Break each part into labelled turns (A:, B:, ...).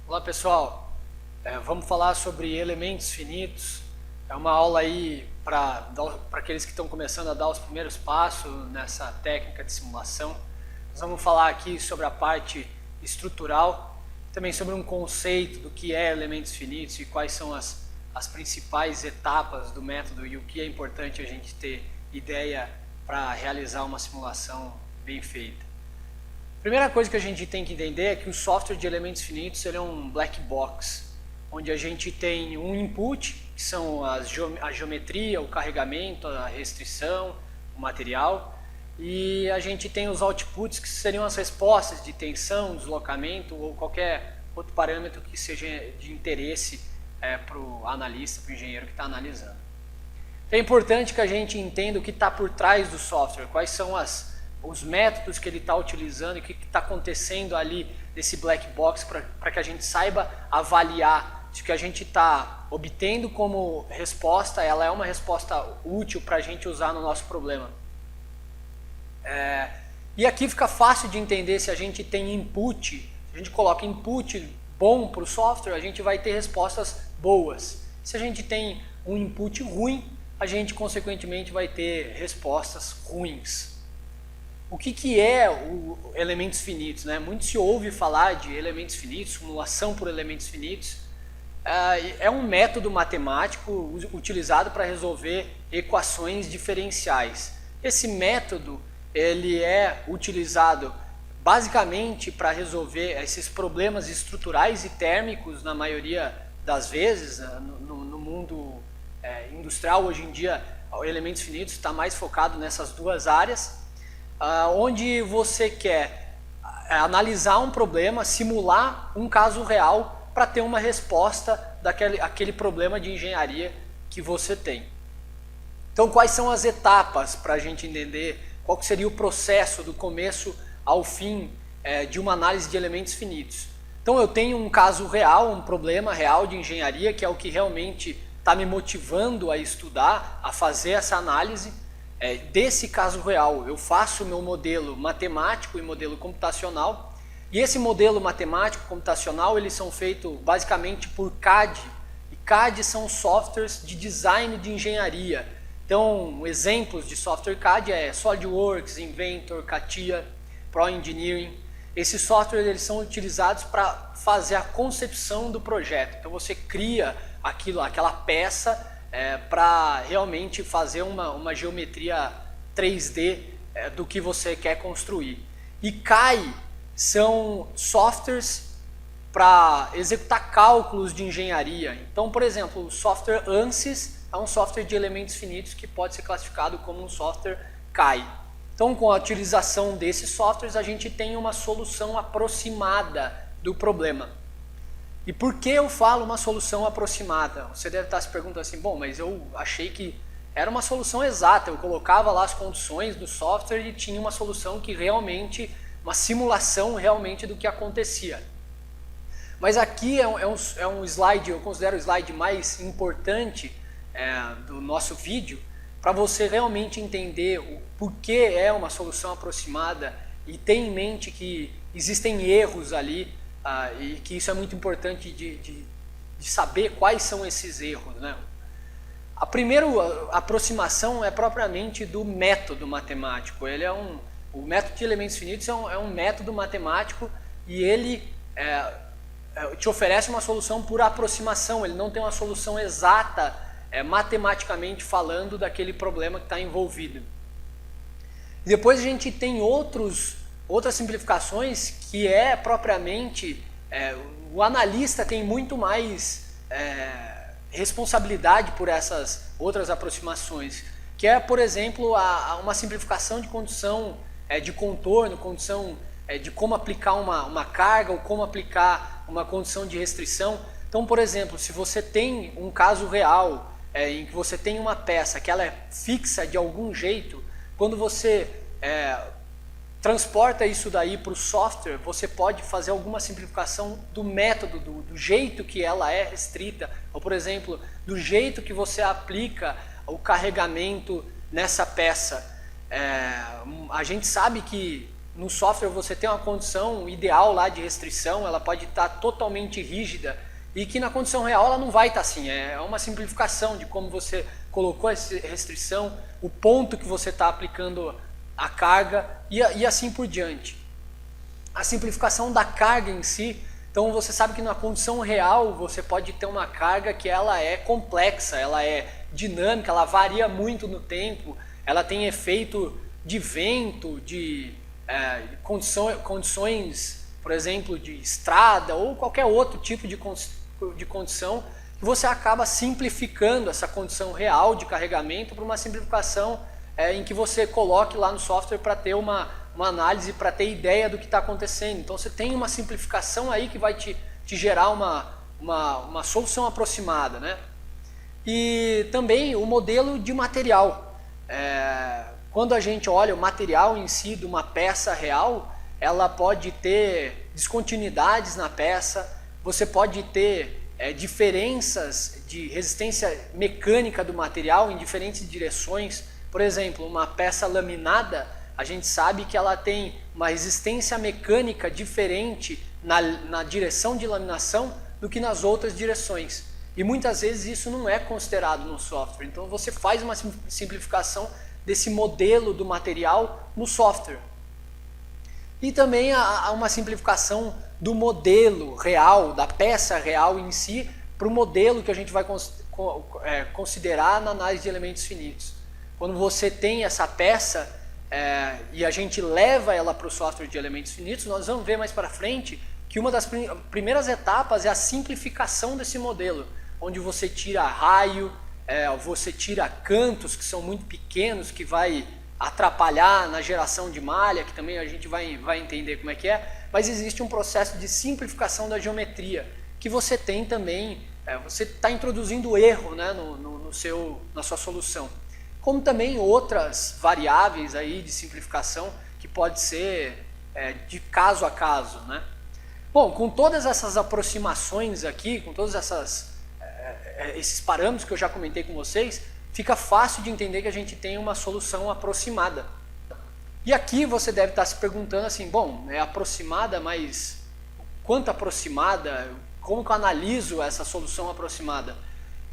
A: Olá pessoal, vamos falar sobre elementos finitos. É uma aula aí para aqueles que estão começando a dar os primeiros passos nessa técnica de simulação. Nós vamos falar aqui sobre a parte estrutural, também sobre um conceito do que é elementos finitos e quais são as principais etapas do método e o que é importante a gente ter ideia para realizar uma simulação bem feita. A primeira coisa que a gente tem que entender é que o software de elementos finitos ele é um black box, onde a gente tem um input, que são a geometria, o carregamento, a restrição, o material, e a gente tem os outputs, que seriam as respostas de tensão, deslocamento ou qualquer outro parâmetro que seja de interesse para o analista, para o engenheiro que está analisando. É importante que a gente entenda o que está por trás do software, quais são os métodos que ele está utilizando e o que está acontecendo ali nesse black box para que a gente saiba avaliar se o que a gente está obtendo como resposta, ela é uma resposta útil para a gente usar no nosso problema. E aqui fica fácil de entender se a gente tem input, se a gente coloca input bom para o software, a gente vai ter respostas boas. Se a gente tem um input ruim, a gente consequentemente vai ter respostas ruins. O que é o elementos finitos, né? Muito se ouve falar de elementos finitos, simulação por elementos finitos. É um método matemático utilizado para resolver equações diferenciais. Esse método ele é utilizado basicamente para resolver esses problemas estruturais e térmicos na maioria das vezes. No mundo industrial hoje em dia, elementos finitos está mais focado nessas duas áreas. Onde você quer analisar um problema, simular um caso real para ter uma resposta daquele problema de engenharia que você tem. Então, quais são as etapas para a gente entender qual que seria o processo do começo ao fim de uma análise de elementos finitos? Então, eu tenho um caso real, um problema real de engenharia, que é o que realmente está me motivando a estudar, a fazer essa análise. Desse caso real, eu faço o meu modelo matemático e modelo computacional, e esse modelo matemático e computacional, eles são feitos basicamente por CAD, e CAD são softwares de design de engenharia. Então, exemplos de software CAD é SolidWorks, Inventor, CATIA, ProEngineering. Esses softwares eles são utilizados para fazer a concepção do projeto. Então, você cria aquela peça para realmente fazer uma geometria 3D do que você quer construir. E CAI são softwares para executar cálculos de engenharia. Então, por exemplo, o software ANSYS é um software de elementos finitos que pode ser classificado como um software CAI. Então, com a utilização desses softwares, a gente tem uma solução aproximada do problema. E por que eu falo uma solução aproximada? Você deve estar se perguntando assim, bom, mas eu achei que era uma solução exata, eu colocava lá as condições do software e tinha uma solução que realmente, uma simulação realmente do que acontecia. Mas aqui é um slide, eu considero o slide mais importante do nosso vídeo, para você realmente entender o porquê é uma solução aproximada e ter em mente que existem erros ali, e que isso é muito importante de saber quais são esses erros, né? A primeira aproximação é propriamente do método matemático. Ele o método de elementos finitos é um método matemático e ele te oferece uma solução por aproximação. Ele não tem uma solução exata, matematicamente falando, daquele problema que está envolvido. E depois a gente tem outras simplificações que propriamente, o analista tem muito mais responsabilidade por essas outras aproximações, que é, por exemplo, uma simplificação de condição de contorno, condição de como aplicar uma carga ou como aplicar uma condição de restrição. Então, por exemplo, se você tem um caso real em que você tem uma peça que ela é fixa de algum jeito, quando você transporta isso daí para o software, você pode fazer alguma simplificação do método, do jeito que ela é restrita, ou por exemplo, do jeito que você aplica o carregamento nessa peça. A gente sabe que no software você tem uma condição ideal lá de restrição, ela pode estar totalmente rígida, e que na condição real ela não vai estar assim. É uma simplificação de como você colocou essa restrição, o ponto que você está aplicando a carga e assim por diante. A simplificação da carga em si, então você sabe que na condição real você pode ter uma carga que ela é complexa, ela é dinâmica, ela varia muito no tempo, ela tem efeito de vento, de condições, por exemplo, de estrada ou qualquer outro tipo de condição, que você acaba simplificando essa condição real de carregamento para uma simplificação em que você coloque lá no software para ter uma análise, para ter ideia do que está acontecendo. Então você tem uma simplificação aí que vai te gerar uma solução aproximada, né? E também o modelo de material. Quando a gente olha o material em si de uma peça real, ela pode ter descontinuidades na peça, você pode ter diferenças de resistência mecânica do material em diferentes direções. Por exemplo, uma peça laminada, a gente sabe que ela tem uma resistência mecânica diferente na direção de laminação do que nas outras direções. E muitas vezes isso não é considerado no software. Então você faz uma simplificação desse modelo do material no software. E também há uma simplificação do modelo real, da peça real em si, para o modelo que a gente vai considerar na análise de elementos finitos. Quando você tem essa peça e a gente leva ela para o software de elementos finitos, nós vamos ver mais para frente que uma das primeiras etapas é a simplificação desse modelo, onde você tira raio, você tira cantos que são muito pequenos, que vai atrapalhar na geração de malha, que também a gente vai entender como é que é, mas existe um processo de simplificação da geometria, que você tem também, você está introduzindo erro, né, na sua solução. Como também outras variáveis aí de simplificação, que pode ser de caso a caso, né? Bom, com todas essas aproximações aqui, com todos esses parâmetros que eu já comentei com vocês, fica fácil de entender que a gente tem uma solução aproximada. E aqui você deve estar se perguntando assim, bom, é aproximada, mas quanto aproximada? Como que eu analiso essa solução aproximada?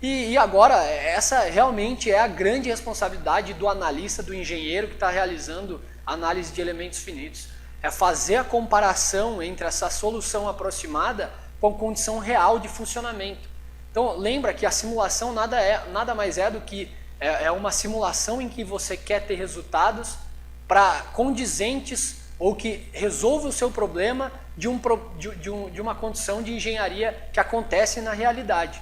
A: E agora, essa realmente é a grande responsabilidade do analista, do engenheiro que está realizando análise de elementos finitos. É fazer a comparação entre essa solução aproximada com a condição real de funcionamento. Então lembra que a simulação nada mais é do que uma simulação em que você quer ter resultados condizentes ou que resolva o seu problema de uma condição de engenharia que acontece na realidade.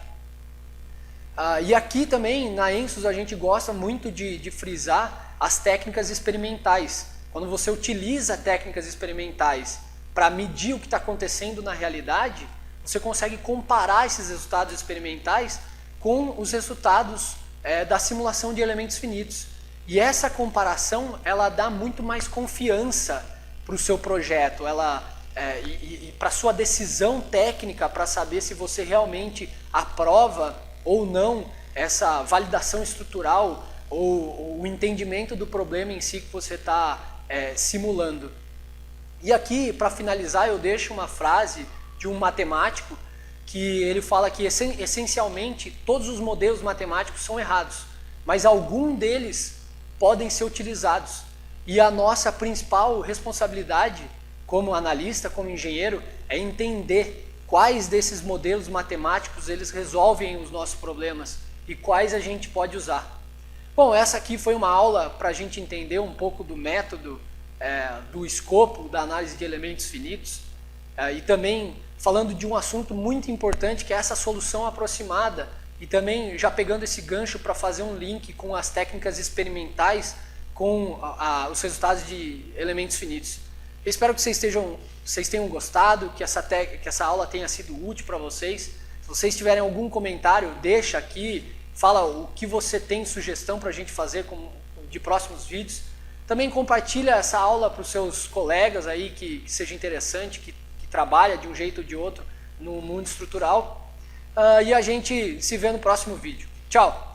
A: E aqui também na Ensus a gente gosta muito de frisar as técnicas experimentais. Quando você utiliza técnicas experimentais para medir o que está acontecendo na realidade, você consegue comparar esses resultados experimentais com os resultados da simulação de elementos finitos. E essa comparação ela dá muito mais confiança para o seu projeto, e para a sua decisão técnica para saber se você realmente aprova ou não essa validação estrutural ou o entendimento do problema em si que você está simulando. E aqui, para finalizar, eu deixo uma frase de um matemático que ele fala que essencialmente todos os modelos matemáticos são errados, mas algum deles podem ser utilizados. E a nossa principal responsabilidade como analista, como engenheiro, é entender quais desses modelos matemáticos eles resolvem os nossos problemas e quais a gente pode usar. Bom, essa aqui foi uma aula para a gente entender um pouco do método, do escopo da análise de elementos finitos, e também falando de um assunto muito importante que é essa solução aproximada, e também já pegando esse gancho para fazer um link com as técnicas experimentais com os resultados de elementos finitos. Eu espero que vocês tenham gostado, que essa aula tenha sido útil para vocês. Se vocês tiverem algum comentário, deixa aqui, fala o que você tem de sugestão para a gente fazer de próximos vídeos. Também compartilha essa aula para os seus colegas aí que seja interessante, que trabalha de um jeito ou de outro no mundo estrutural. E a gente se vê no próximo vídeo. Tchau!